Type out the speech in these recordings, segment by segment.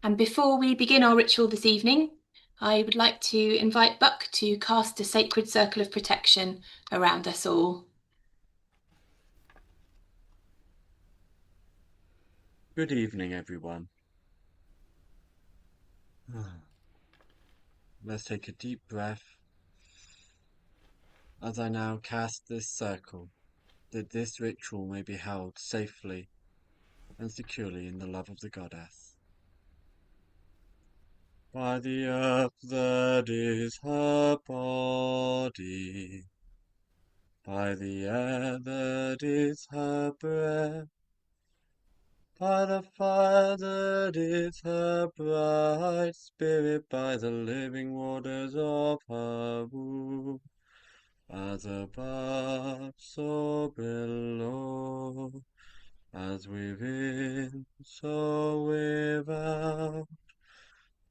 And before we begin our ritual this evening, I would like to invite Buck to cast a sacred circle of protection around us all. Good evening, everyone. Let's take a deep breath as I now cast this circle, that this ritual may be held safely and securely in the love of the goddess. By the earth that is her body, by the air that is her breath, by the fire that is her bright spirit, by the living waters of her womb, as above, so below, as within, so without,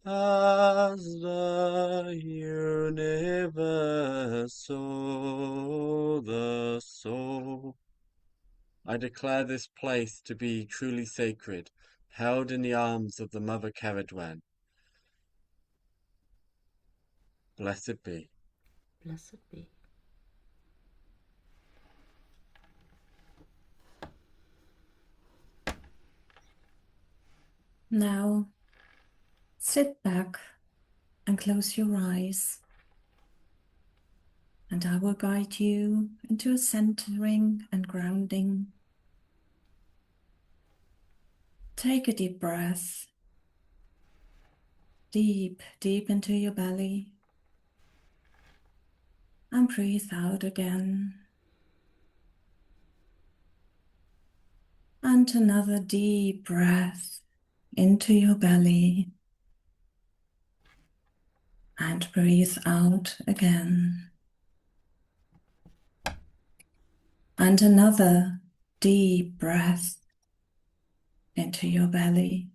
as the universe, so the soul. I declare this place to be truly sacred, held in the arms of the Mother Cerridwen. Blessed be. Blessed be. Now, sit back and close your eyes, and I will guide you into a centering and grounding. Take a deep breath, deep into your belly, and breathe out again. And another deep breath into your belly, and breathe out again. And another deep breath into your belly,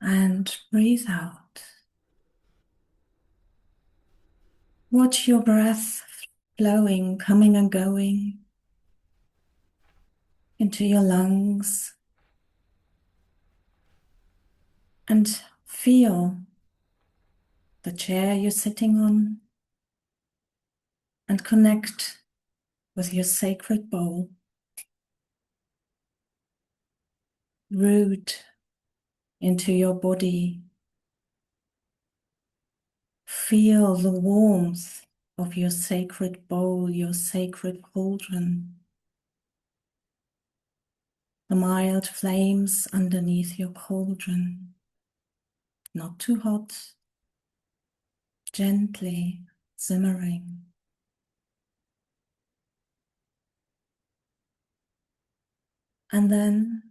and breathe out. Watch your breath flowing, coming and going into your lungs, and feel the chair you're sitting on, and connect with your sacred bowl. Root into your body. Feel the warmth of your sacred bowl, your sacred cauldron. The mild flames underneath your cauldron. Not too hot, gently simmering. And then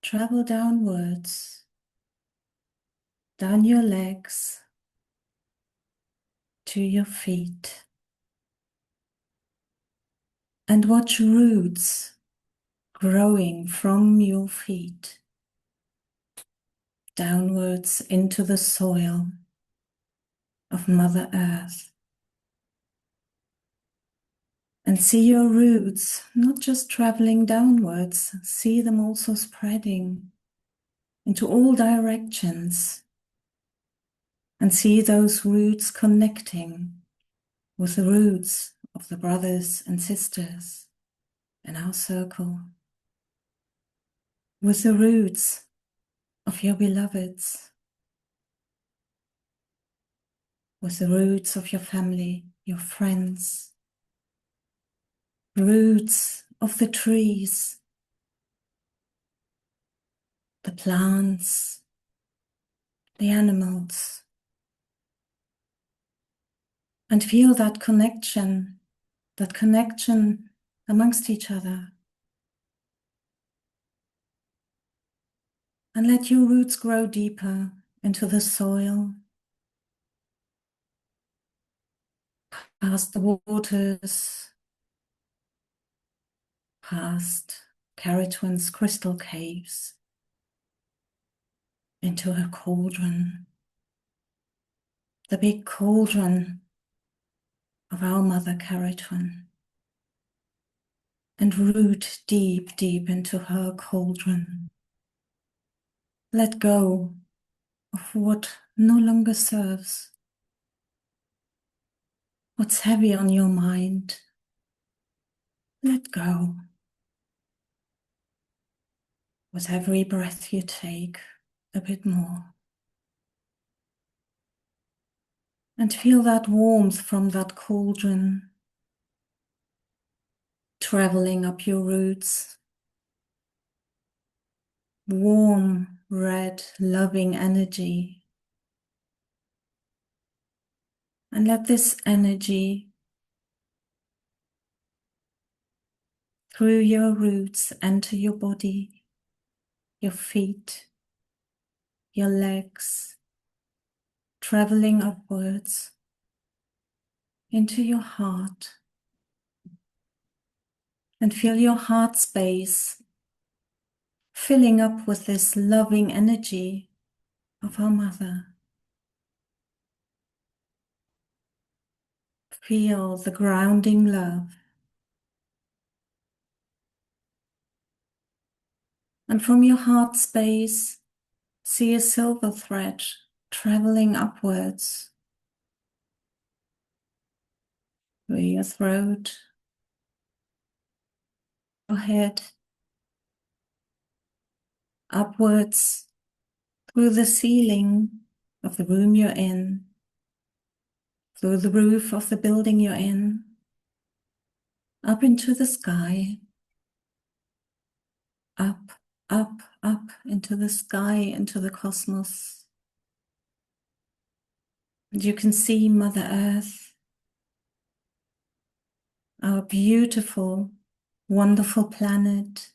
travel downwards, down your legs to your feet. And watch roots growing from your feet downwards into the soil of Mother Earth. And see your roots not just traveling downwards, see them also spreading into all directions. And see those roots connecting with the roots of the brothers and sisters in our circle, with the roots of your beloveds, with the roots of your family, your friends, roots of the trees, the plants, the animals. And feel that connection amongst each other. And let your roots grow deeper into the soil, past the waters, past Cerridwen's crystal caves, into her cauldron, the big cauldron of our Mother Cerridwen, and root deep into her cauldron, Let go of what no longer serves. What's heavy on your mind? Let go. With every breath you take, a bit more. And feel that warmth from that cauldron traveling up your roots. Warm, red, loving energy. And let this energy through your roots enter your body, your feet, your legs, traveling upwards into your heart. And feel your heart space filling up with this loving energy of our Mother. Feel the grounding love. And from your heart space, see a silver thread traveling upwards through your throat, your head, upwards through the ceiling of the room you're in, through the roof of the building you're in, up into the sky, up, up, up into the sky, into the cosmos. And you can see Mother Earth, our beautiful, wonderful planet.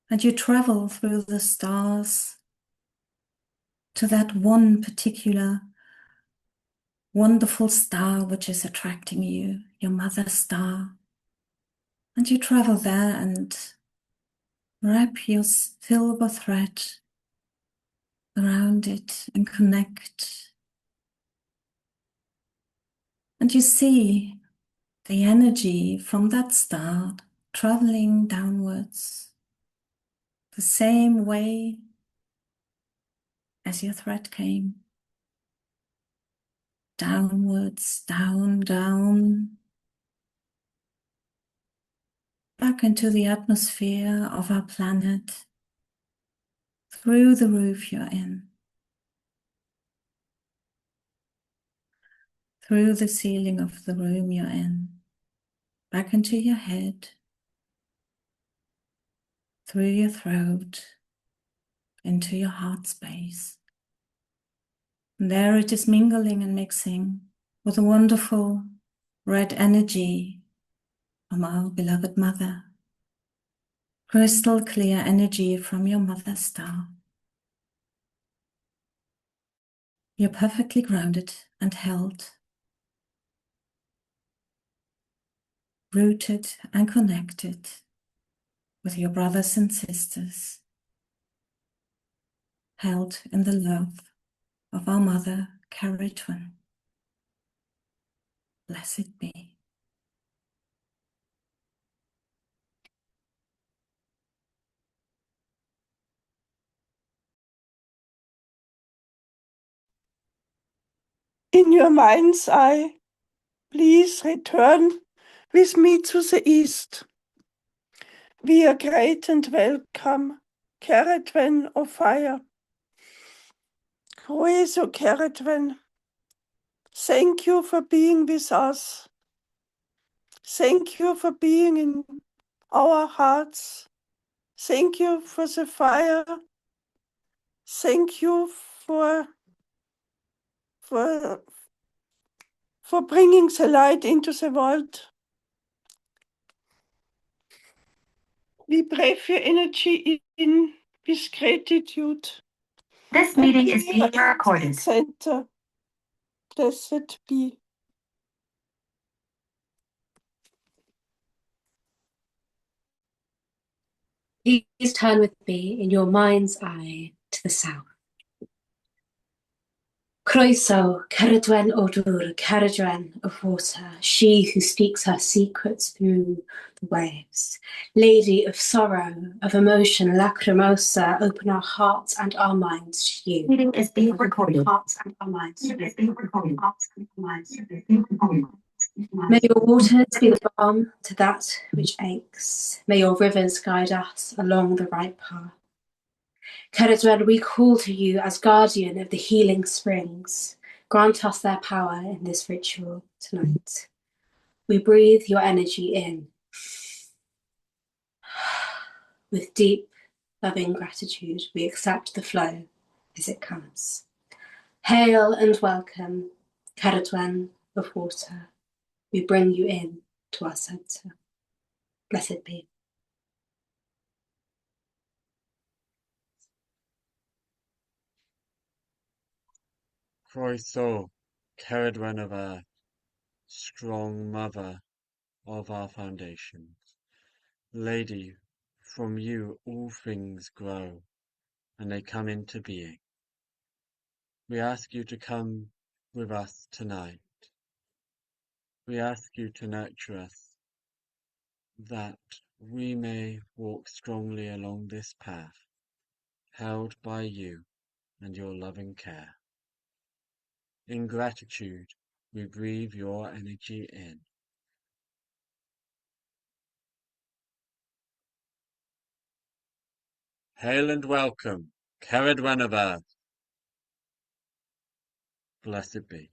And you travel through the stars to that one particular wonderful star which is attracting you, your mother star. And you travel there and wrap your silver thread around it and connect. And you see the energy from that star traveling downwards the same way as your thread came. Downwards, down, down, back into the atmosphere of our planet, through the roof you're in, through the ceiling of the room you're in, back into your head, through your throat, into your heart space. And there it is mingling and mixing with a wonderful red energy from our beloved Mother. Crystal clear energy from your Mother Star. You're perfectly grounded and held, rooted and connected with your brothers and sisters, held in the love of our Mother Cerridwen. Blessed be. In your mind's eye, please return with me to the east. We are great and welcome, Cerridwen of fire. Croeso Cerridwen, thank you for being with us. Thank you for being in our hearts. Thank you for the fire. Thank you for bringing the light into the world. We breathe your energy in with gratitude. This meeting is being recorded. Center, blessed be. Please turn with me in your mind's eye to the south. Croeso, Cerridwen o dŵr, Cerridwen of water, she who speaks her secrets through the waves. Lady of sorrow, of emotion, lacrimosa, open our hearts and our minds to you. Meeting is being recorded. Hearts and our minds to Meeting is you. being recorded. Hearts and our minds to you. Being recorded. May your waters be the balm to that which aches. May your rivers guide us along the right path. Cerridwen, we call to you as guardian of the healing springs. Grant us their power in this ritual tonight. We breathe your energy in. With deep, loving gratitude, we accept the flow as it comes. Hail and welcome, Cerridwen of water. We bring you in to our center. Blessed be. Croeso, Cerridwen of earth, strong mother of our foundations. Lady, from you all things grow, and they come into being. We ask you to come with us tonight. We ask you to nurture us, that we may walk strongly along this path, held by you and your loving care. In gratitude, we breathe your energy in. Hail and welcome, Cerridwen of earth. Blessed be.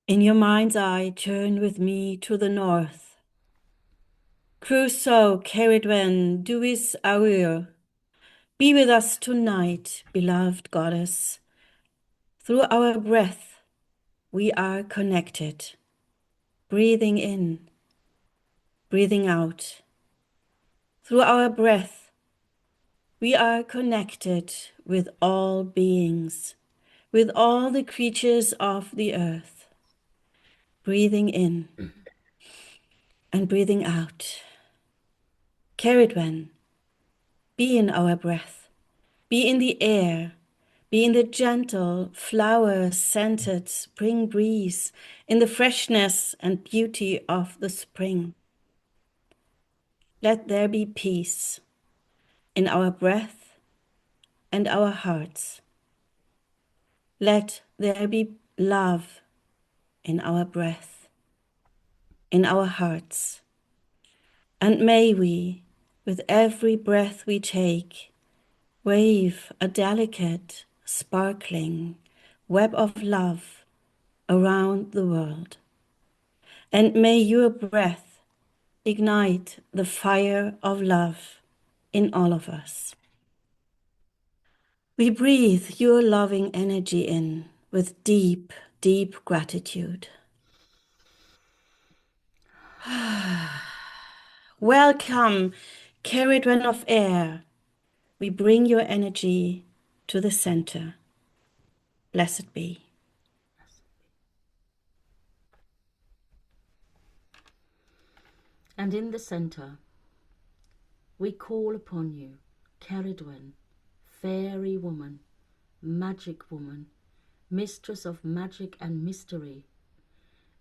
In your mind's eye, turn with me to the north. Croeso, Cerridwen, duis aur. Be with us tonight, beloved goddess. Through our breath, we are connected. Breathing in, breathing out. Through our breath, we are connected with all beings, with all the creatures of the earth. Breathing in and breathing out. Cerridwen, be in our breath, be in the air, be in the gentle, flower-scented spring breeze, in the freshness and beauty of the spring. Let there be peace in our breath and our hearts. Let there be love in our breath, in our hearts. And may we, with every breath we take, wave a delicate, sparkling web of love around the world. And may your breath ignite the fire of love in all of us. We breathe your loving energy in with deep, deep gratitude. Welcome, Cerridwen of air. We bring your energy to the center. Blessed be. And in the center, we call upon you, Cerridwen, fairy woman, magic woman, mistress of magic and mystery.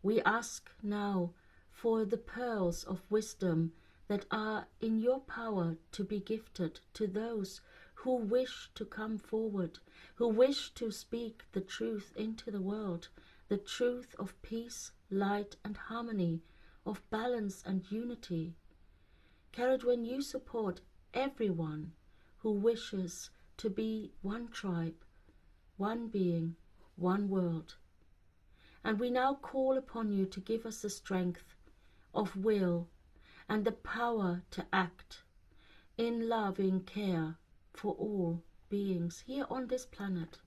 We ask now for the pearls of wisdom that are in your power to be gifted to those who wish to come forward, who wish to speak the truth into the world, the truth of peace, light and harmony, of balance and unity. Cerridwen, you support everyone who wishes to be one tribe, one being, one world. And we now call upon you to give us the strength of will and the power to act in loving care for all beings here on this planet.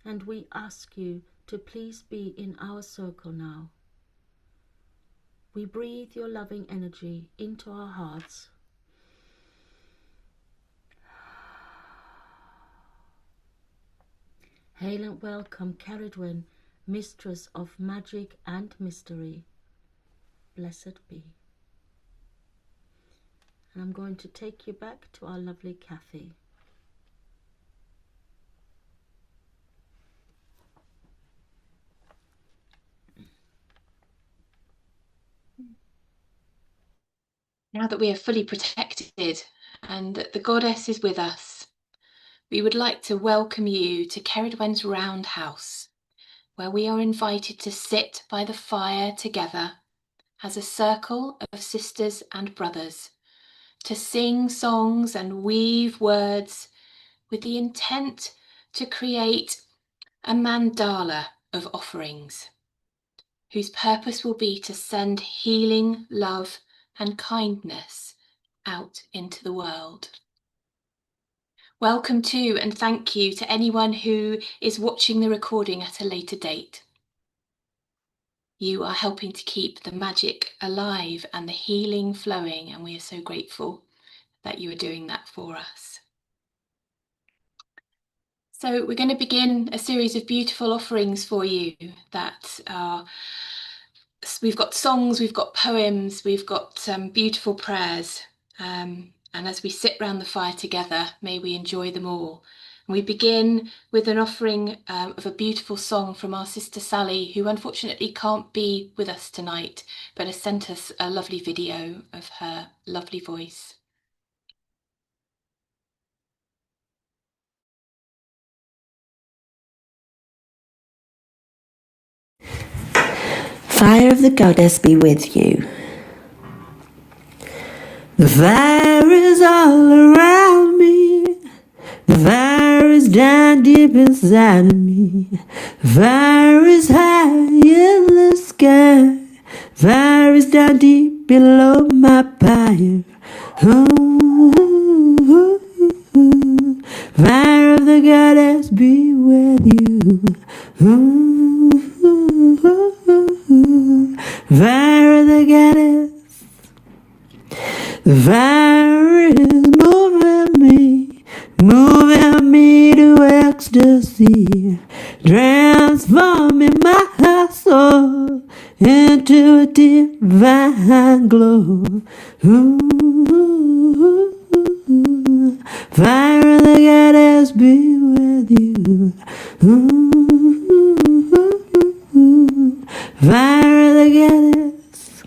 And we ask you to please be in our circle now. We breathe your loving energy into our hearts. Hail and welcome, Cerridwen, mistress of magic and mystery. Blessed be. and I'm going to take you back to our lovely Kathy. Now that we are fully protected and that the goddess is with us, we would like to welcome you to Cerridwen's Round House, where we are invited to sit by the fire together as a circle of sisters and brothers, to sing songs and weave words with the intent to create a mandala of offerings, whose purpose will be to send healing, love, and kindness out into the world. Welcome to and thank you to anyone who is watching the recording at a later date. You are helping to keep the magic alive and the healing flowing, and we are so grateful that you are doing that for us. So we're going to begin a series of beautiful offerings for you that are, we've got songs, we've got poems, we've got beautiful prayers. And as we sit round the fire together, may we enjoy them all. And we begin with an offering of a beautiful song from our sister Sally, who unfortunately can't be with us tonight, but has sent us a lovely video of her lovely voice. Fire of the goddess be with you. The fire is all around me. The fire is down deep inside of me. The fire is high in the sky. The fire is down deep below my pyre. Ooh, fire of the goddess be with you. Ooh, fire of the goddess. The fire is moving me to ecstasy, transforming my soul into a divine glow. Ooh, fire of the goddess be with you. Ooh, fire of the goddess.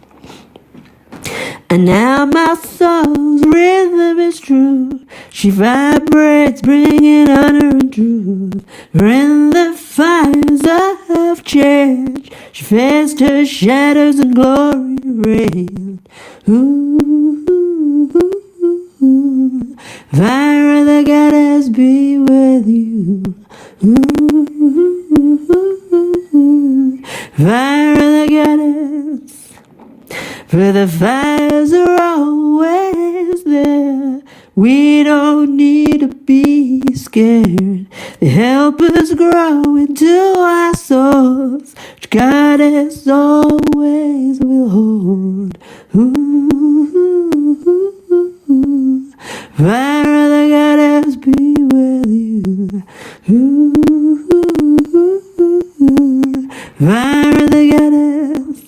And now my soul's rhythm is true. She vibrates, bringing honor and truth. For in the fires of change, she faced her shadows and glory reigned. Ooh, fire of the goddess be with you. Ooh, fire of the goddess. For the fires are always there. We don't need to be scared. They help us grow into our souls, which goddess always will hold. Ooh, fire of the goddess be with you. Ooh, fire of the goddess.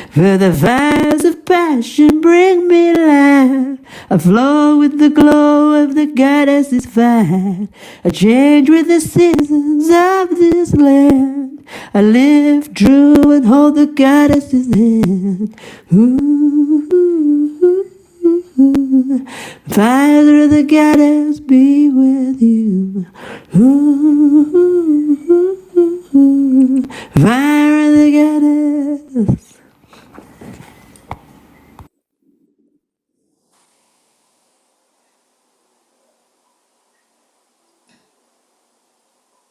For the fires of passion bring me life. I flow with the glow of the goddess's fire. I change with the seasons of this land. I live true and hold the goddess's hand. Ooh, fire of the goddess be with you. Ooh, fire of the goddess.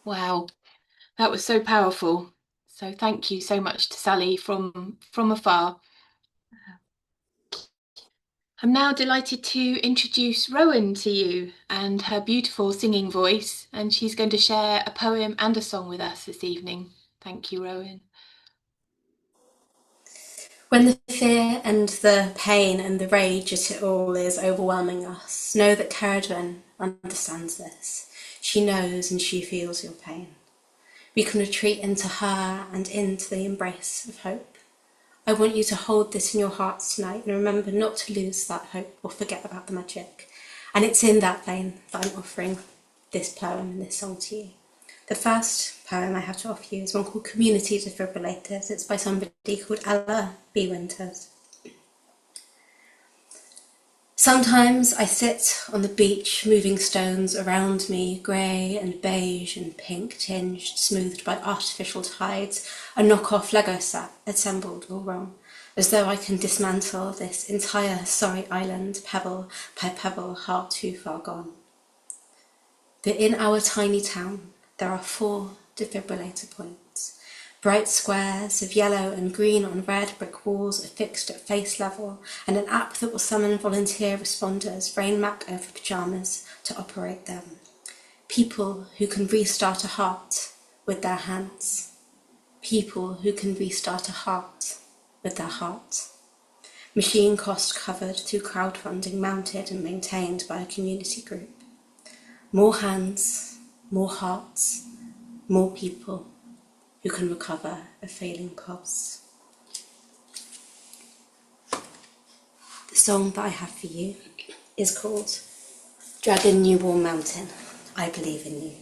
Wow, that was so powerful. So thank you so much to Sally from afar. I'm now delighted to introduce Rowan to you and her beautiful singing voice, and she's going to share a poem and a song with us this evening. Thank you, Rowan. When the fear and the pain and the rage at it all is overwhelming us, know that Cerridwen understands this. She knows and she feels your pain. We can retreat into her and into the embrace of hope. I want you to hold this in your hearts tonight and remember not to lose that hope or forget about the magic. And it's in that vein that I'm offering this poem and this song to you. The first poem I have to offer you is one called Community Defibrillators. It's by somebody called Ella B. Winters. Sometimes I sit on the beach, moving stones around me, grey and beige and pink tinged, smoothed by artificial tides, a knock-off Lego set assembled all wrong, as though I can dismantle this entire sorry island, pebble by pebble, heart too far gone. But in our tiny town, there are 4 defibrillator points. Bright squares of yellow and green on red brick walls affixed at face level, and an app that will summon volunteer responders, brain map over pyjamas, to operate them. People who can restart a heart with their hands. People who can restart a heart with their heart. Machine cost covered through crowdfunding, mounted and maintained by a community group. More hands, more hearts, more people who can recover a failing pulse. The song that I have for you is called Dragon New Warm Mountain, I Believe in You.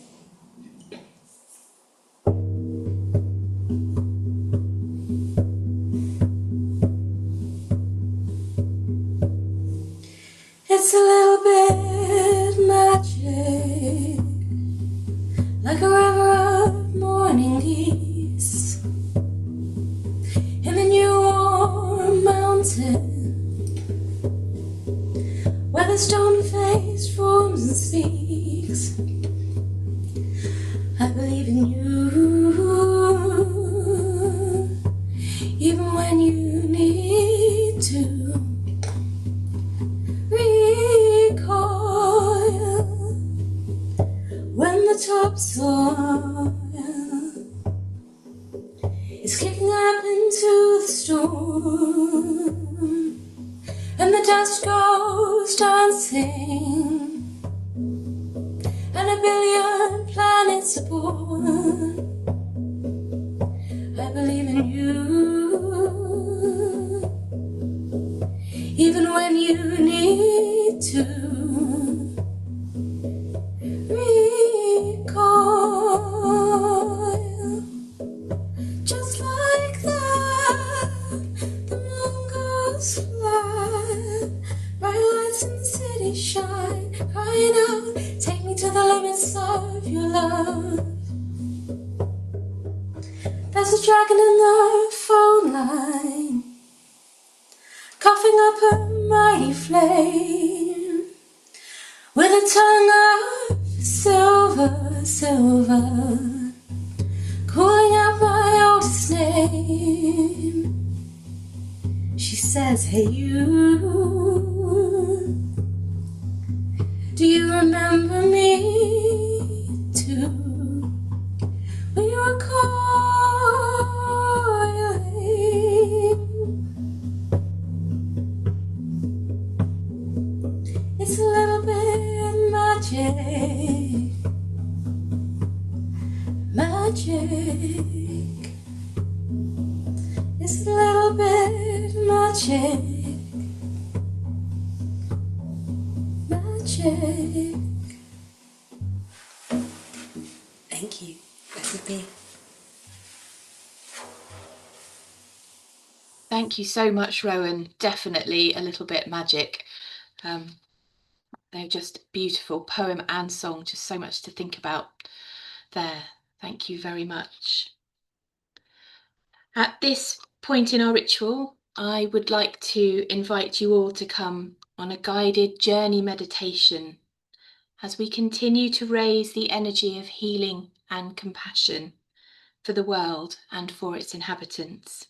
It's a little bit magic, like a river of morning geese in the new warm mountain, where the stone-faced forms and speaks. I believe in you, even when you need to recoil, when the topsoil is kicking up into the storm, and the dust goes dancing, and a billion planets are born. I believe in you, even when you need to recoil. Just like that, the moon goes flat, bright lights in the city shine, crying out, take me to the limits of your love. There's a dragon in the phone line, coughing up a mighty flame, with a tongue of silver, silver, calling out my oldest name. She says, hey you, do you remember me too? When you were coiling, it's a little bit magic, magic. It's a little bit magic, magic. Thank you. Blessed be. Thank you so much, Rowan. Definitely a little bit magic. They're just beautiful poem and song, just so much to think about there. Thank you very much. At this point in our ritual, I would like to invite you all to come on a guided journey meditation as we continue to raise the energy of healing and compassion for the world and for its inhabitants.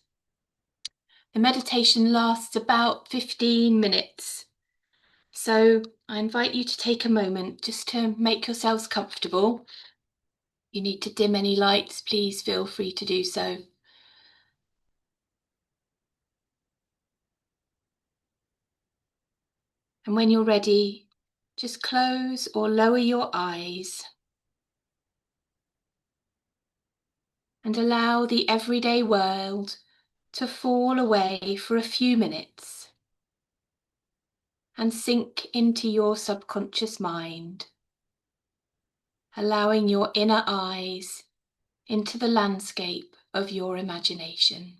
The meditation lasts about 15 minutes, so I invite you to take a moment just to make yourselves comfortable. If you need to dim any lights, please feel free to do so. And when you're ready, just close or lower your eyes and allow the everyday world to fall away for a few minutes and sink into your subconscious mind, allowing your inner eyes into the landscape of your imagination.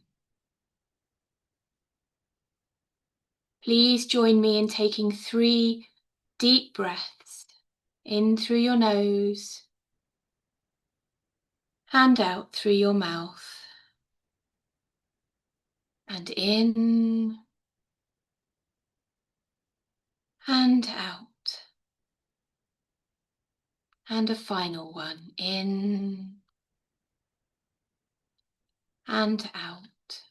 Please join me in taking 3 deep breaths in through your nose and out through your mouth. And in and out. And a final one, in and out.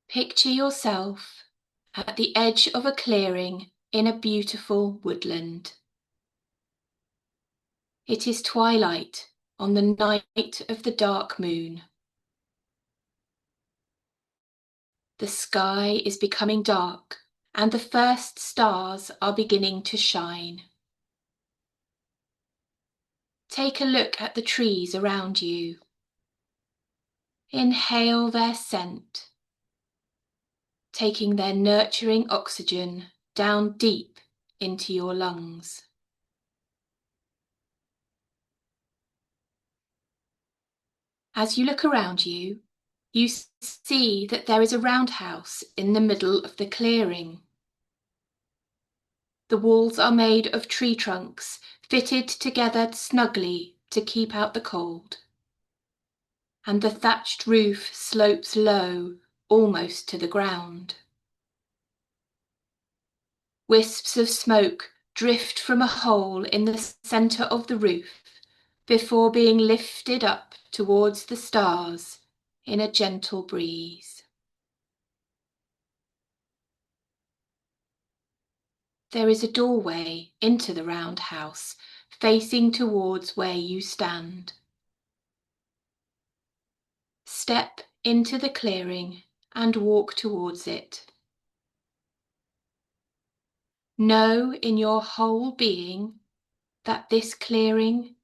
Picture yourself at the edge of a clearing in a beautiful woodland. It is twilight on the night of the dark moon. The sky is becoming dark and the first stars are beginning to shine. Take a look at the trees around you. Inhale their scent, taking their nurturing oxygen down deep into your lungs. As you look around you, you see that there is a roundhouse in the middle of the clearing. The walls are made of tree trunks, fitted together snugly to keep out the cold. And the thatched roof slopes low, almost to the ground. Wisps of smoke drift from a hole in the centre of the roof before being lifted up towards the stars in a gentle breeze. There is a doorway into the roundhouse facing towards where you stand. Step into the clearing and walk towards it. Know in your whole being that this clearing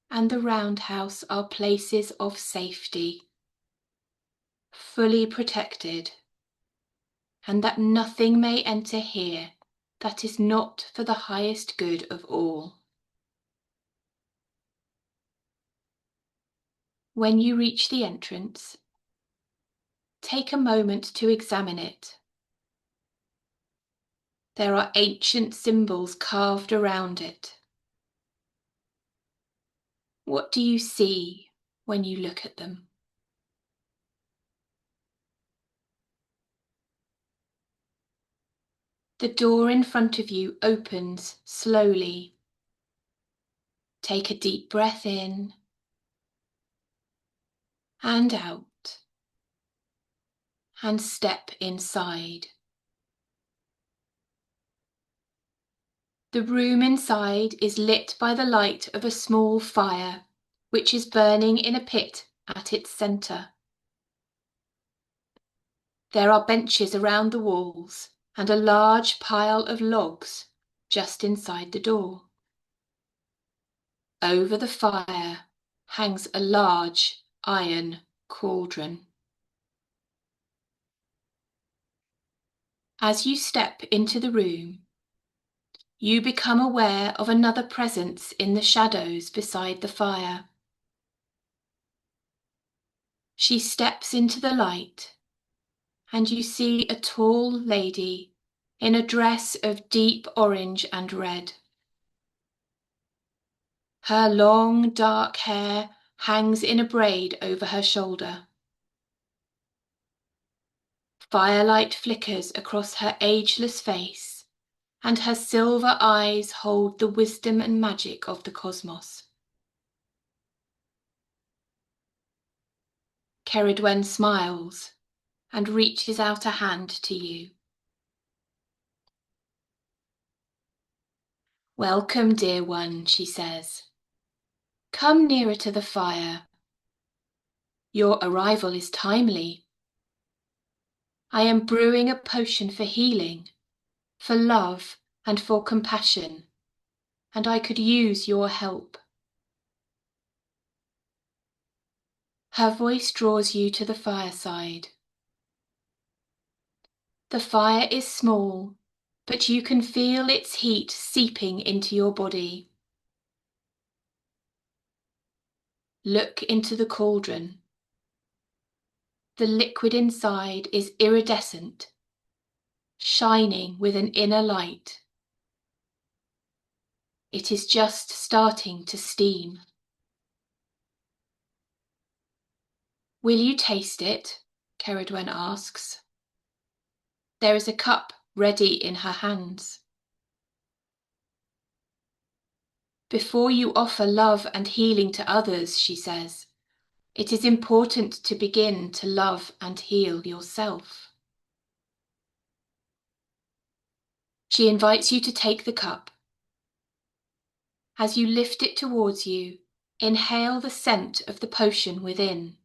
and the roundhouse are places of safety, fully protected, and that nothing may enter here that is not for the highest good of all. When you reach the entrance, take a moment to examine it. There are ancient symbols carved around it. What do you see when you look at them? The door in front of you opens slowly. Take a deep breath in and out, and step inside. The room inside is lit by the light of a small fire, which is burning in a pit at its centre. There are benches around the walls and a large pile of logs just inside the door. Over the fire hangs a large iron cauldron. As you step into the room, you become aware of another presence in the shadows beside the fire. She steps into the light, and you see a tall lady in a dress of deep orange and red. Her long, dark hair hangs in a braid over her shoulder. Firelight flickers across her ageless face, and her silver eyes hold the wisdom and magic of the cosmos. Cerridwen smiles and reaches out a hand to you. "Welcome, dear one," she says. "Come nearer to the fire. Your arrival is timely. I am brewing a potion for healing, for love, and for compassion, and I could use your help." Her voice draws you to the fireside. The fire is small, but you can feel its heat seeping into your body. Look into the cauldron. The liquid inside is iridescent, shining with an inner light. It is just starting to steam. Will you taste it? Cerridwen asks. There is a cup ready in her hands. Before you offer love and healing to others, she says, it is important to begin to love and heal yourself. She invites you to take the cup. As you lift it towards you, inhale the scent of the potion within.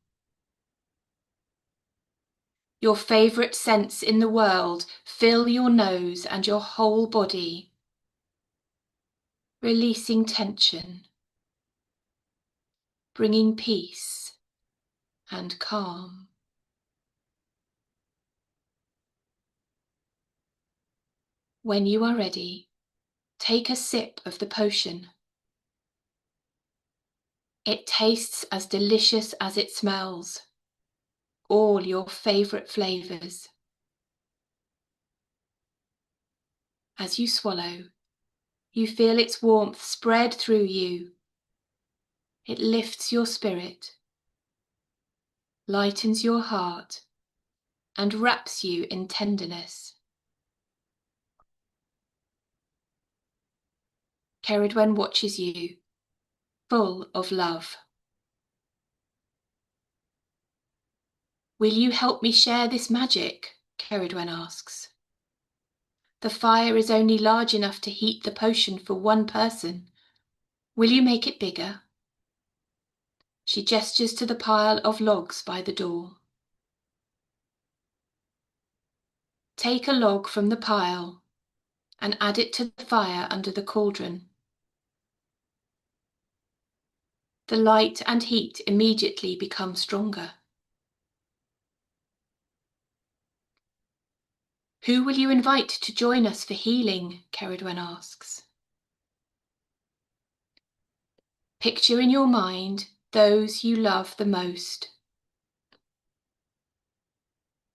Your favourite scents in the world fill your nose and your whole body, releasing tension, bringing peace and calm. When you are ready, take a sip of the potion. It tastes as delicious as it smells, all your favourite flavours. As you swallow, you feel its warmth spread through you. It lifts your spirit, lightens your heart, and wraps you in tenderness. Cerridwen watches you, full of love. Will you help me share this magic? Cerridwen asks. The fire is only large enough to heat the potion for one person. Will you make it bigger? She gestures to the pile of logs by the door. Take a log from the pile and add it to the fire under the cauldron. The light and heat immediately become stronger. Who will you invite to join us for healing? Cerridwen asks. Picture in your mind those you love the most.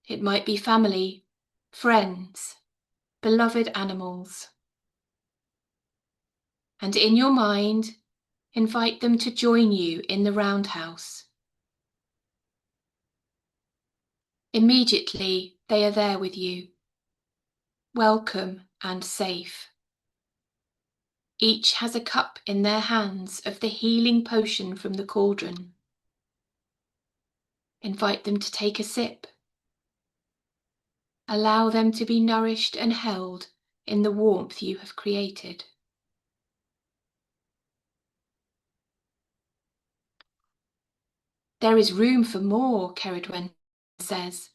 It might be family, friends, beloved animals. And in your mind, invite them to join you in the roundhouse. Immediately, they are there with you, welcome and safe. Each has a cup in their hands of the healing potion from the cauldron. Invite them to take a sip. Allow them to be nourished and held in the warmth you have created. There is room for more, Cerridwen says.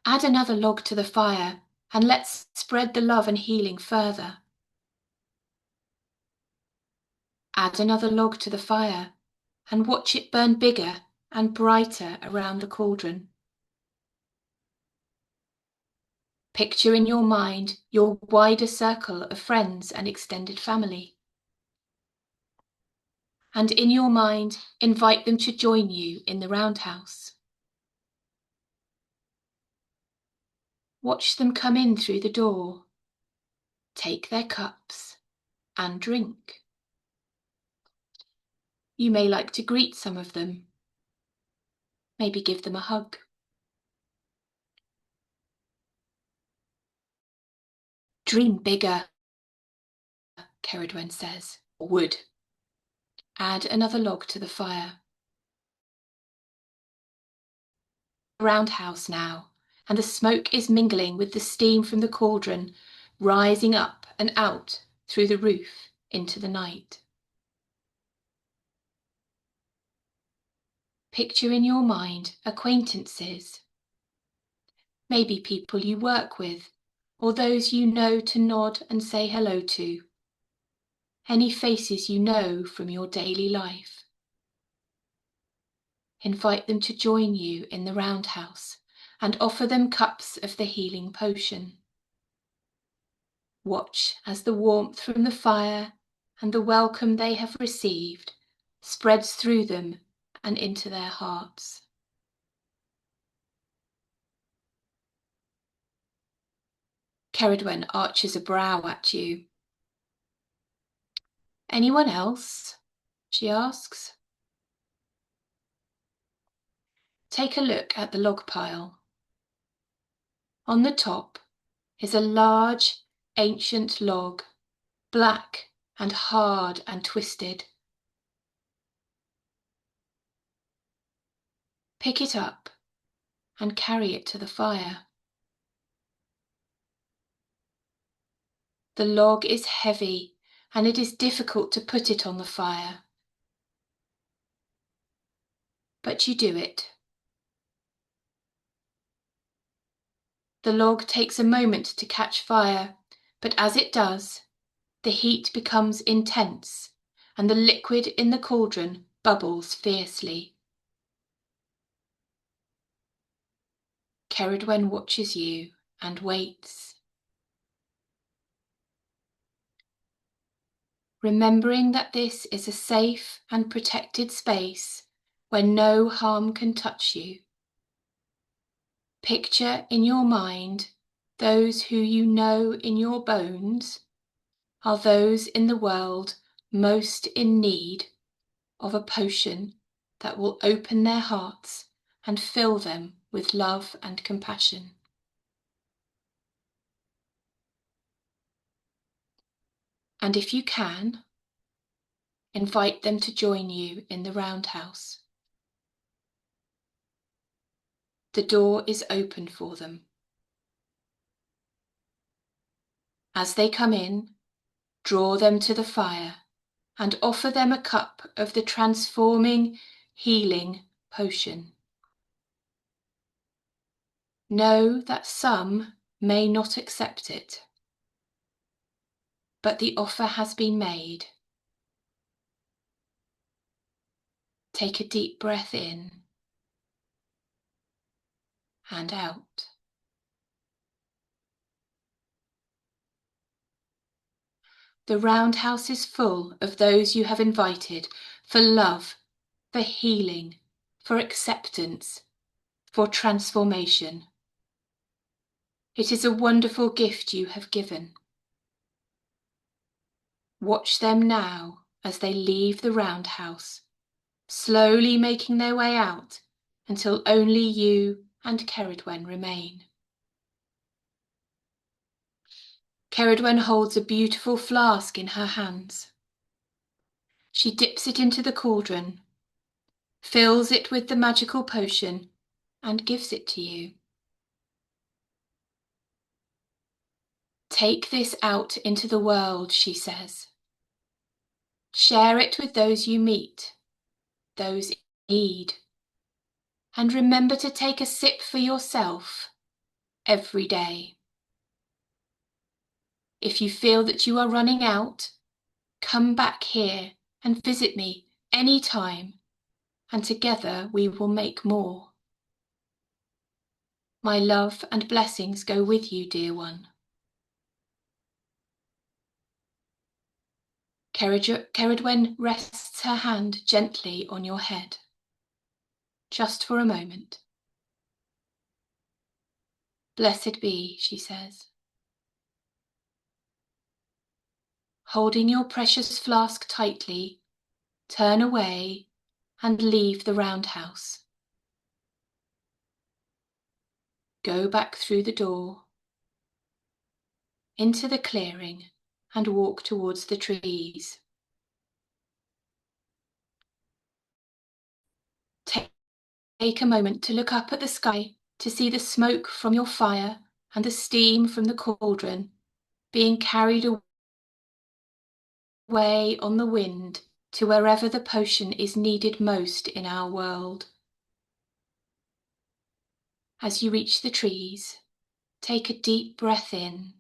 Add another log to the fire and let's spread the love and healing further. Add another log to the fire and watch it burn bigger and brighter around the cauldron. Picture in your mind your wider circle of friends and extended family. And in your mind, invite them to join you in the roundhouse. Watch them come in through the door, take their cups and drink. You may like to greet some of them, maybe give them a hug. Dream bigger, Cerridwen says, or wood. Add another log to the fire. Roundhouse now, and the smoke is mingling with the steam from the cauldron, rising up and out through the roof into the night. Picture in your mind acquaintances, maybe people you work with, or those you know to nod and say hello to. Any faces you know from your daily life. invite them to join you in the roundhouse and offer them cups of the healing potion. Watch as the warmth from the fire and the welcome they have received spreads through them and into their hearts. Cerridwen arches a brow at you. Anyone else? She asks. Take a look at the log pile. On the top is a large, ancient log, black and hard and twisted. Pick it up and carry it to the fire. The log is heavy and it is difficult to put it on the fire. But you do it. The log takes a moment to catch fire, but as it does, the heat becomes intense and the liquid in the cauldron bubbles fiercely. Cerridwen watches you and waits. Remembering that this is a safe and protected space where no harm can touch you. Picture in your mind those who you know in your bones are those in the world most in need of a potion that will open their hearts and fill them with love and compassion. And if you can, invite them to join you in the roundhouse. The door is open for them. As they come in, draw them to the fire and offer them a cup of the transforming, healing potion. Know that some may not accept it, but the offer has been made. Take a deep breath in and out. The roundhouse is full of those you have invited for love, for healing, for acceptance, for transformation. It is a wonderful gift you have given. Watch them now as they leave the roundhouse, slowly making their way out until only you and Cerridwen remain. Cerridwen holds a beautiful flask in her hands. She dips it into the cauldron, fills it with the magical potion, and gives it to you. Take this out into the world, she says. Share it with those you meet, those in need, and remember to take a sip for yourself every day. If you feel that you are running out, come back here and visit me any time, and together we will make more. My love and blessings go with you, dear one. Cerridwen rests her hand gently on your head, just for a moment. Blessed be, she says. Holding your precious flask tightly, turn away and leave the roundhouse. Go back through the door, into the clearing, and walk towards the trees. Take a moment to look up at the sky to see the smoke from your fire and the steam from the cauldron being carried away on the wind to wherever the potion is needed most in our world. As you reach the trees, take a deep breath in,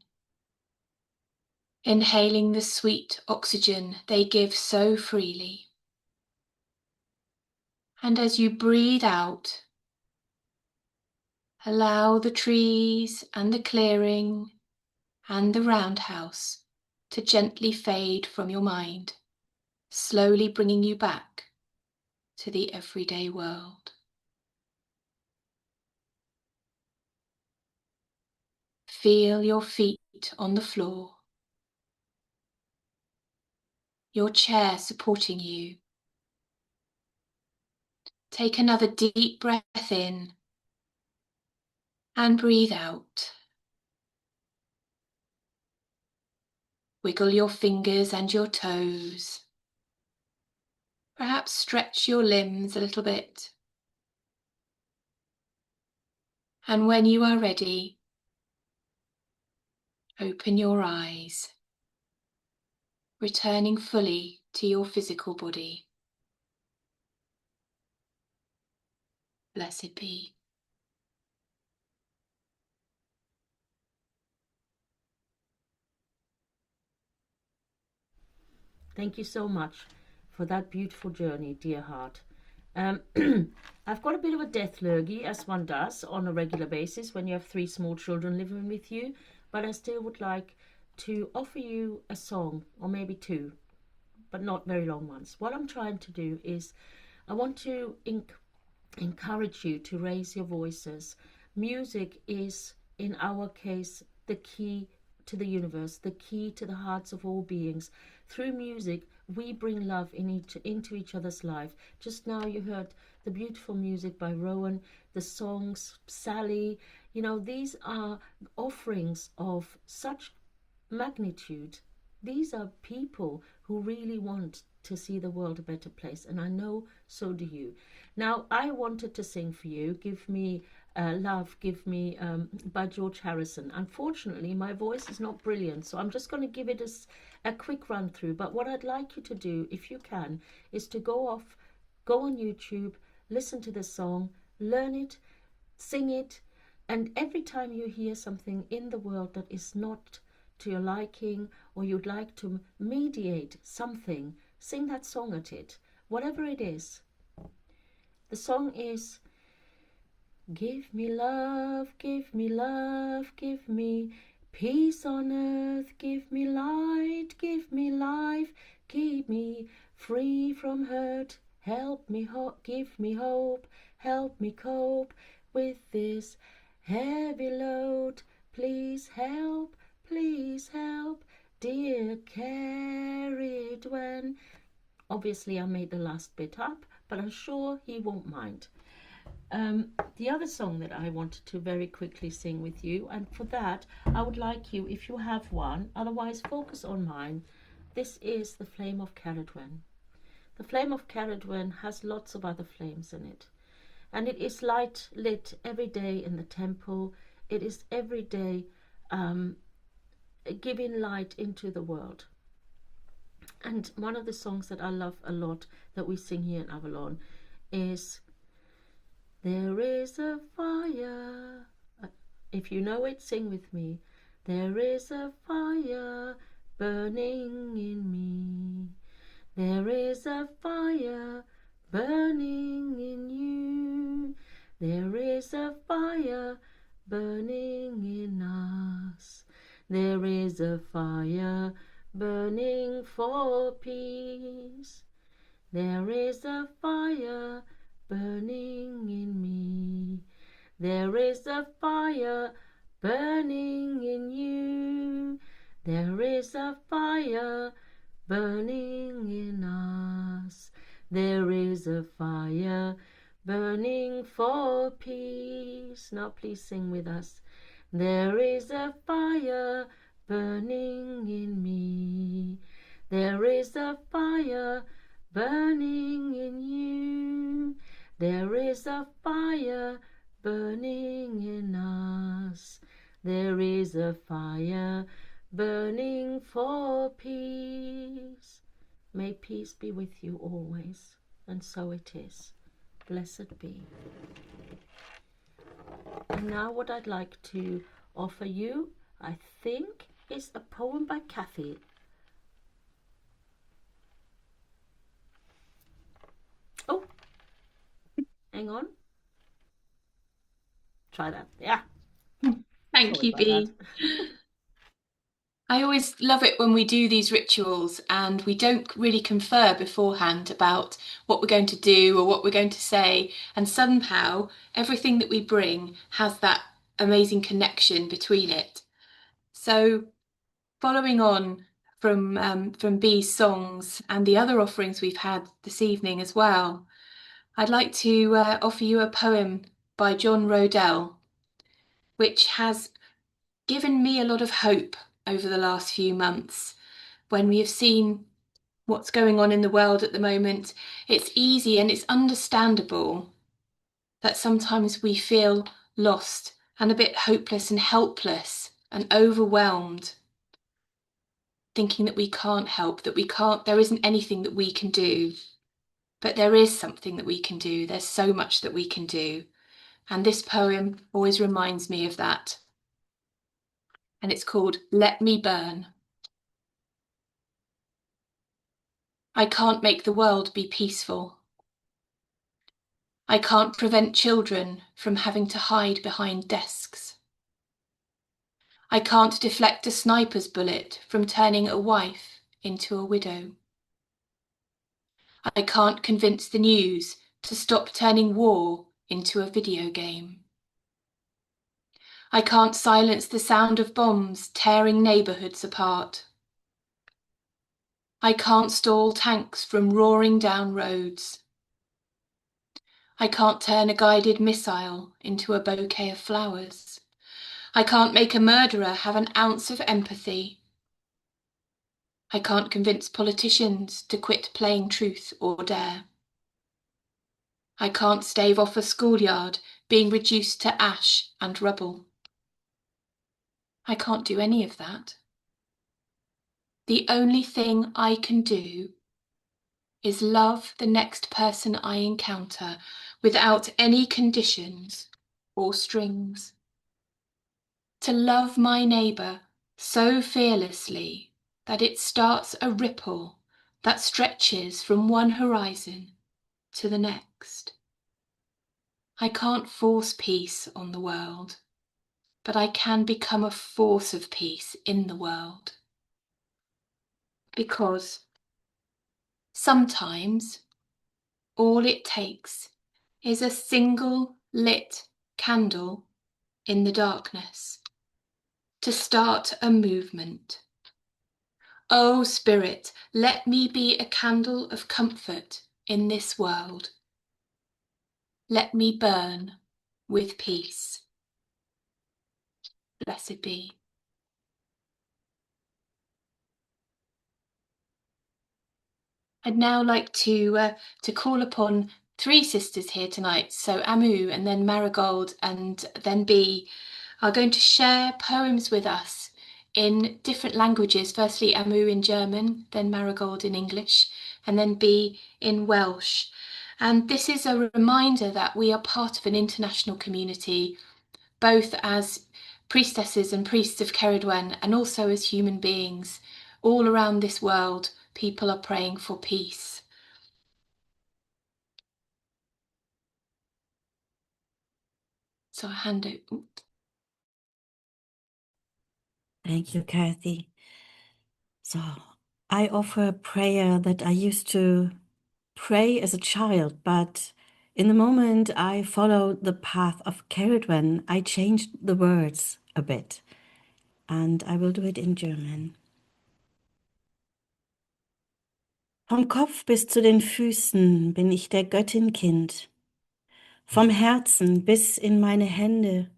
inhaling the sweet oxygen they give so freely. And as you breathe out, allow the trees and the clearing and the roundhouse to gently fade from your mind, slowly bringing you back to the everyday world. Feel your feet on the floor, your chair supporting you. Take another deep breath in and breathe out. Wiggle your fingers and your toes. Perhaps stretch your limbs a little bit. And when you are ready, open your eyes, returning fully to your physical body. Blessed be. Thank you so much for that beautiful journey, dear heart. I've got a bit of a death lurgy, as one does on a regular basis when you have 3 small children living with you, but I still would like to offer you a song, or maybe 2, but not very long ones. What I'm trying to do is I want to encourage you to raise your voices. Music is, in our case, the key to the universe, the key to the hearts of all beings. Through music, we bring love into each other's life. Just now you heard the beautiful music by Rowan, the songs, Sally. You know, these are offerings of such magnitude. These are people who really want to see the world a better place, and I know so do you. Now, I wanted to sing for you, Give Me Love, Give Me, by George Harrison. Unfortunately, my voice is not brilliant, so I'm just going to give it a quick run through. But what I'd like you to do, if you can, is to go on YouTube, listen to the song, learn it, sing it, and every time you hear something in the world that is not to your liking, or you'd like to mediate something, sing that song at it, whatever it is. The song is, give me love, give me love, give me peace on earth, give me light, give me life, keep me free from hurt, help me, give me hope, help me cope with this heavy load, please help, dear Cerridwen. Obviously I made the last bit up, but I'm sure he won't mind. The other song that I wanted to very quickly sing with you, and for that I would like you, if you have one, otherwise focus on mine. This is The Flame of Cerridwen. The Flame of Cerridwen has lots of other flames in it, and it is light lit every day in the temple. It is every day giving light into the world. And one of the songs that I love a lot that we sing here in Avalon is There is a fire. If you know it, sing with me. There is a fire burning in me. There is a fire burning in you. There is a fire burning in us. There is a fire burning for peace. There is a fire burning in me. There is a fire burning in you. There is a fire burning in us. There is a fire burning for peace. Now please sing with us. There is a fire burning in me. There is a fire burning in you. There is a fire burning in us. There is a fire burning for peace. May peace be with you always, and so it is. Blessed be. And now what I'd like to offer you, I think, is a poem by Kathy. Oh, Hang on. Try that. Yeah. Thank Sorry you, about that. Bea. I always love it when we do these rituals and we don't really confer beforehand about what we're going to do or what we're going to say, and somehow everything that we bring has that amazing connection between it. So following on from Bea's songs and the other offerings we've had this evening as well, I'd like to offer you a poem by John Rodell, which has given me a lot of hope over the last few months. When we have seen what's going on in the world at the moment, it's easy and it's understandable that sometimes we feel lost and a bit hopeless and helpless and overwhelmed, thinking that we can't help, there isn't anything that we can do. But there is something that we can do. There's so much that we can do. And this poem always reminds me of that. And it's called Let Me Burn. I can't make the world be peaceful. I can't prevent children from having to hide behind desks. I can't deflect a sniper's bullet from turning a wife into a widow. I can't convince the news to stop turning war into a video game. I can't silence the sound of bombs tearing neighbourhoods apart. I can't stall tanks from roaring down roads. I can't turn a guided missile into a bouquet of flowers. I can't make a murderer have an ounce of empathy. I can't convince politicians to quit playing truth or dare. I can't stave off a schoolyard being reduced to ash and rubble. I can't do any of that. The only thing I can do is love the next person I encounter without any conditions or strings. To love my neighbour so fearlessly that it starts a ripple that stretches from one horizon to the next. I can't force peace on the world, but I can become a force of peace in the world. Because sometimes all it takes is a single lit candle in the darkness to start a movement. Oh, Spirit, let me be a candle of comfort in this world. Let me burn with peace. Blessed be. I'd now like to call upon three sisters here tonight. So Amu and then Marigold and then Bea are going to share poems with us in different languages. Firstly, Amu in German, then Marigold in English, and then Bea in Welsh. And this is a reminder that we are part of an international community, both as priestesses and priests of Cerridwen and also as human beings. All around this world, people are praying for peace. So I hand it. Thank you, Kathy. So I offer a prayer that I used to pray as a child, but in the moment I followed the path of Cerridwen, I changed the words a bit, and I will do it in German. Vom Kopf bis zu den Füßen bin ich der Göttin Kind. Vom Herzen bis in meine Hände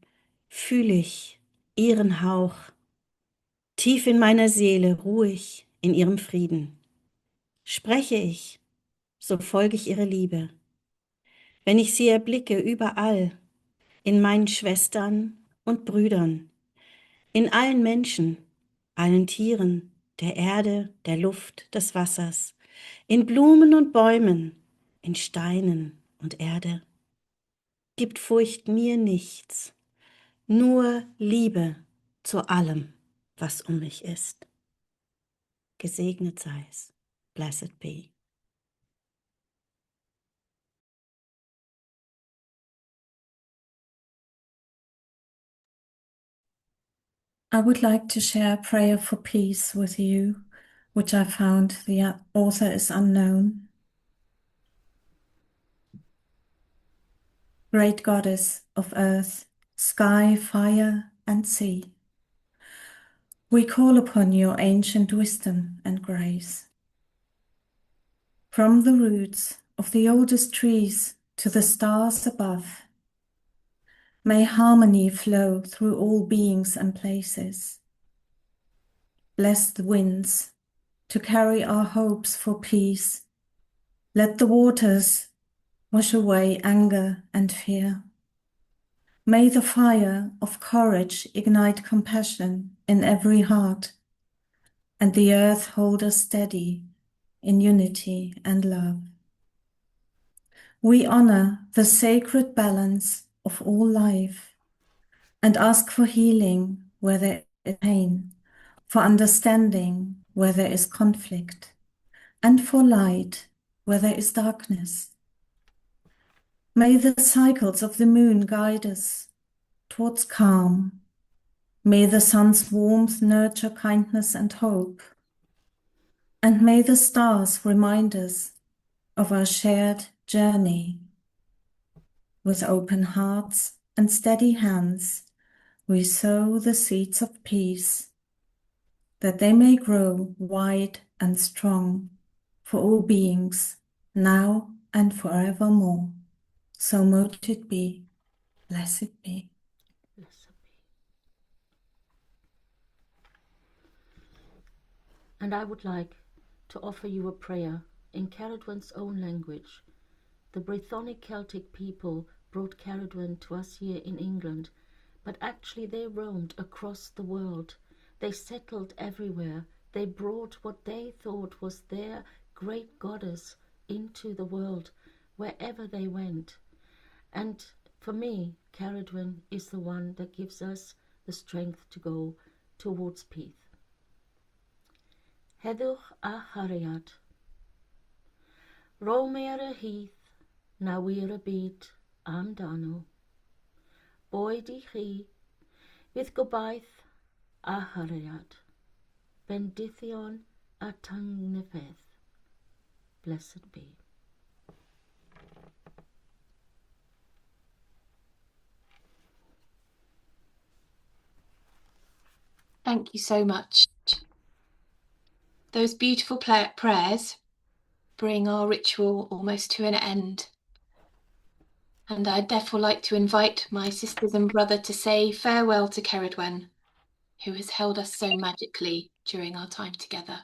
fühle ich ihren Hauch. Tief in meiner Seele ruhig in ihrem Frieden. Spreche ich, so folge ich ihrer Liebe. Wenn ich sie erblicke überall, in meinen Schwestern und Brüdern, in allen Menschen, allen Tieren, der Erde, der Luft, des Wassers, in Blumen und Bäumen, in Steinen und Erde. Gibt Furcht mir nichts, nur Liebe zu allem, was um mich ist. Gesegnet sei es. Blessed be. I would like to share a prayer for peace with you, which I found the author is unknown. Great Goddess of earth, sky, fire, and sea, we call upon your ancient wisdom and grace. From the roots of the oldest trees to the stars above, may harmony flow through all beings and places. Bless the winds to carry our hopes for peace. Let the waters wash away anger and fear. May the fire of courage ignite compassion in every heart, and the earth hold us steady in unity and love. We honor the sacred balance of all life and ask for healing where there is pain, for understanding where there is conflict, and for light where there is darkness. May the cycles of the moon guide us towards calm. May the sun's warmth nurture kindness and hope. And may the stars remind us of our shared journey. With open hearts and steady hands, we sow the seeds of peace, that they may grow wide and strong for all beings, now and forevermore. So mote it be. Blessed be. Blessed be. And I would like to offer you a prayer in Cerridwen's own language. The Brythonic Celtic people brought Cerridwen to us here in England, but actually they roamed across the world. They settled everywhere. They brought what they thought was their great goddess into the world, wherever they went. And for me, Cerridwen is the one that gives us the strength to go towards peace. Heddwch a chariad. Romer a heath, na wir a byd amdano. Boed I chi, fydd gobaith a chariad. Bendithion a Tangnefedd. Blessed be. Thank you so much. Those beautiful prayers bring our ritual almost to an end. And I'd therefore like to invite my sisters and brother to say farewell to Cerridwen, who has held us so magically during our time together.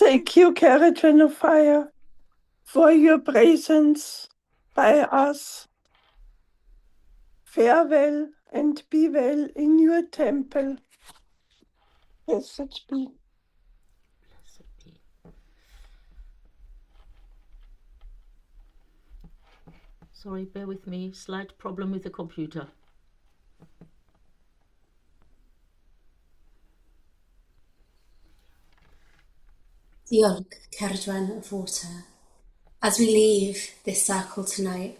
Thank you, Cerridwen of Fire, for your presence by us. Farewell and be well in your temple. Blessed be. Blessed be. Sorry, bear with me. Slight problem with the computer. Diolch, Cerridwen of Water. As we leave this circle tonight,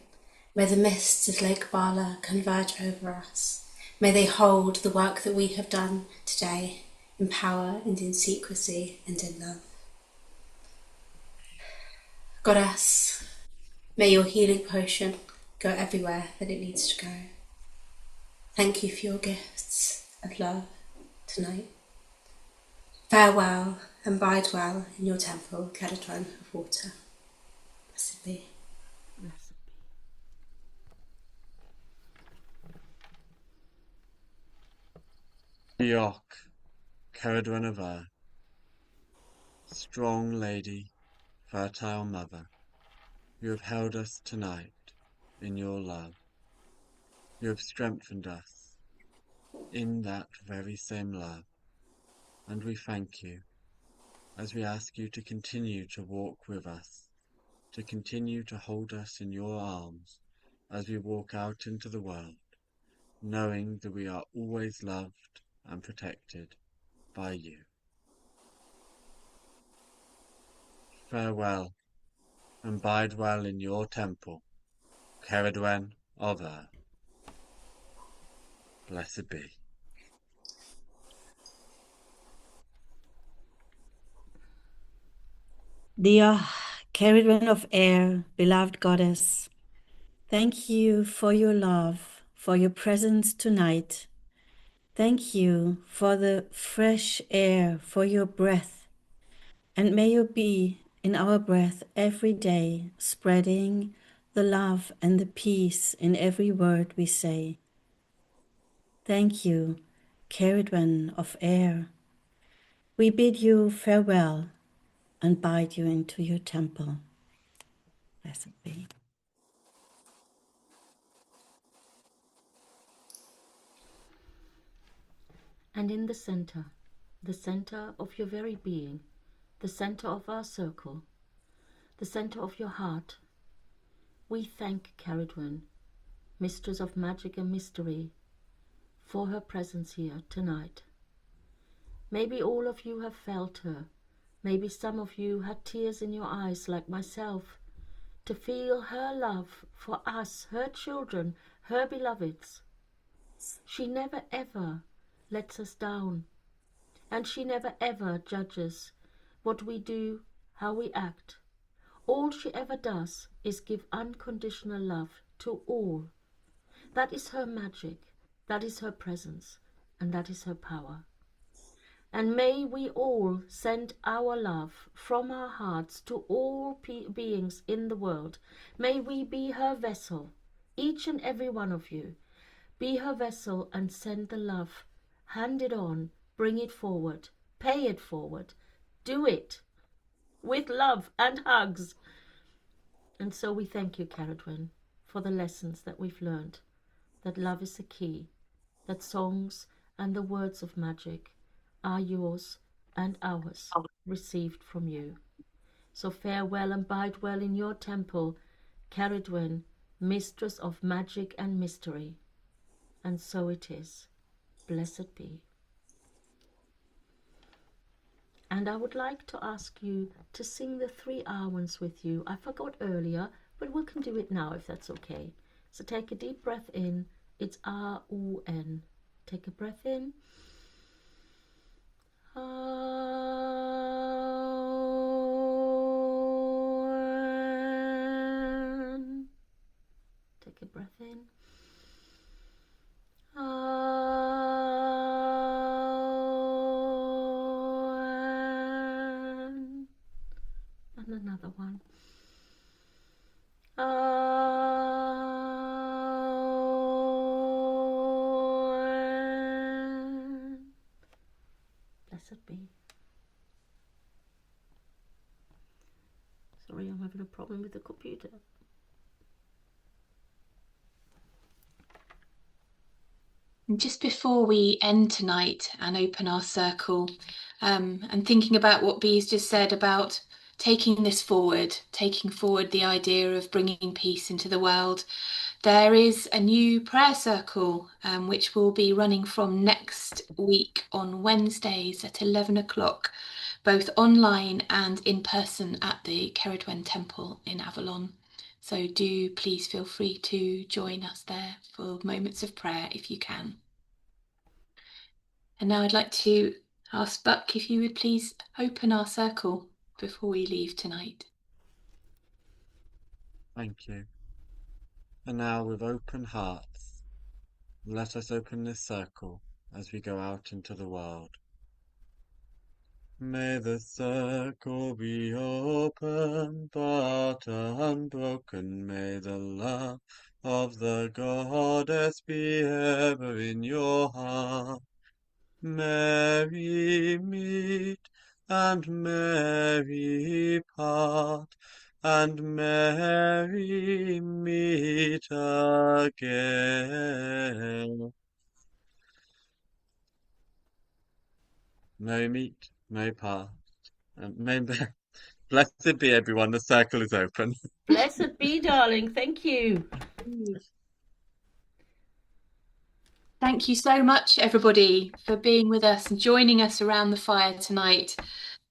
may the mists of Lake Bala converge over us. May they hold the work that we have done today in power and in secrecy and in love. Goddess, may your healing potion go everywhere that it needs to go. Thank you for your gifts of love tonight. Farewell and bide well in your temple, Cerridwen of Water. Blessed be. Blessed be. Diolch, Cerridwen of Earth, strong lady, fertile mother, you have held us tonight in your love. You have strengthened us in that very same love, and we thank you as we ask you to continue to walk with us, to continue to hold us in your arms as we walk out into the world, knowing that we are always loved and protected by you. farewell, and bide well in your temple, Cerridwen of Earth. Blessed be. Dear Cerridwen of Air, beloved goddess, thank you for your love, for your presence tonight. Thank you for the fresh air, for your breath, and may you be in our breath every day, spreading the love and the peace in every word we say. Thank you, Cerridwen of Air. We bid you farewell and bide you into your temple. Blessed be. And in the center of your very being, the center of our circle, the center of your heart, we thank Cerridwen, Mistress of Magic and Mystery, for her presence here tonight. Maybe all of you have felt her. Maybe some of you had tears in your eyes like myself, to feel her love for us, her children, her beloveds. She never ever lets us down, and she never ever judges what we do, how we act. All she ever does is give unconditional love to all. That is her magic, that is her presence, and that is her power. And may we all send our love from our hearts to all beings in the world. May we be her vessel, each and every one of you. Be her vessel and send the love. Hand it on, bring it forward, pay it forward. Do it with love and hugs. And so we thank you, Cerridwen, for the lessons that we've learned, that love is the key, that songs and the words of magic are yours and ours, received from you. So farewell and bide well in your temple, Cerridwen, Mistress of Magic and Mystery. And so it is. Blessed be. And I would like to ask you to sing the 3 Awans with you. I forgot earlier, but we can do it now if that's okay. So take a deep breath in. It's R-U-N. Take a breath in. Take a breath in. And another one. Blessed be. Sorry, I'm having a problem with the computer. And just before we end tonight and open our circle, and thinking about what Bee's just said about taking this forward, taking forward the idea of bringing peace into the world, there is a new prayer circle which will be running from next week on Wednesdays at 11 o'clock, both online and in person at the Cerridwen Temple in Avalon. So do please feel free to join us there for moments of prayer if you can. And now I'd like to ask Buck if you would please open our circle before we leave tonight. Thank you. And now with open hearts, let us open this circle as we go out into the world. May the circle be open but unbroken. May the love of the goddess be ever in your heart. Merry meet and merry part, and merry meet again. Merry meet, merry part, and blessed be everyone. The circle is open. Blessed be, darling. Thank you. Thank you so much, everybody, for being with us and joining us around the fire tonight.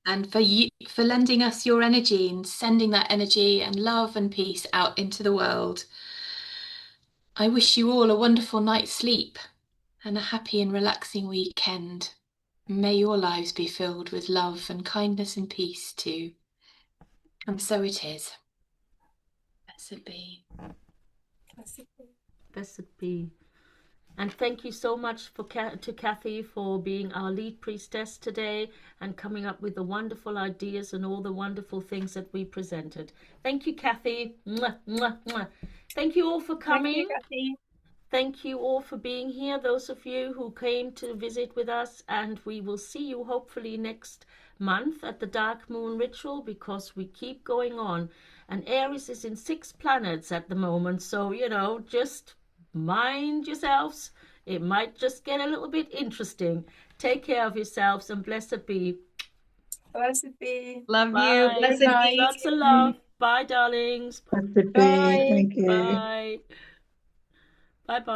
and for lending us your energy and sending that energy and love and peace out into the world. I wish you all a wonderful night's sleep and a happy and relaxing weekend. May your lives be filled with love and kindness and peace too. And so it is. Blessed be. Blessed be. And thank you so much to Kathy for being our lead priestess today and coming up with the wonderful ideas and all the wonderful things that we presented. Thank you, Kathy. Mwah, mwah, mwah. Thank you all for coming. Thank you, Kathy. Thank you all for being here, those of you who came to visit with us, and we will see you hopefully next month at the Dark Moon Ritual, because we keep going on. And Aries is in 6 planets at the moment, so, you know, just mind yourselves. It might just get a little bit interesting. Take care of yourselves, and blessed be. Blessed be. Love Bye. you. Blessed be. Lots of love. Bye, darlings. Blessed be. Bye. Thank you. Bye. Bye-bye.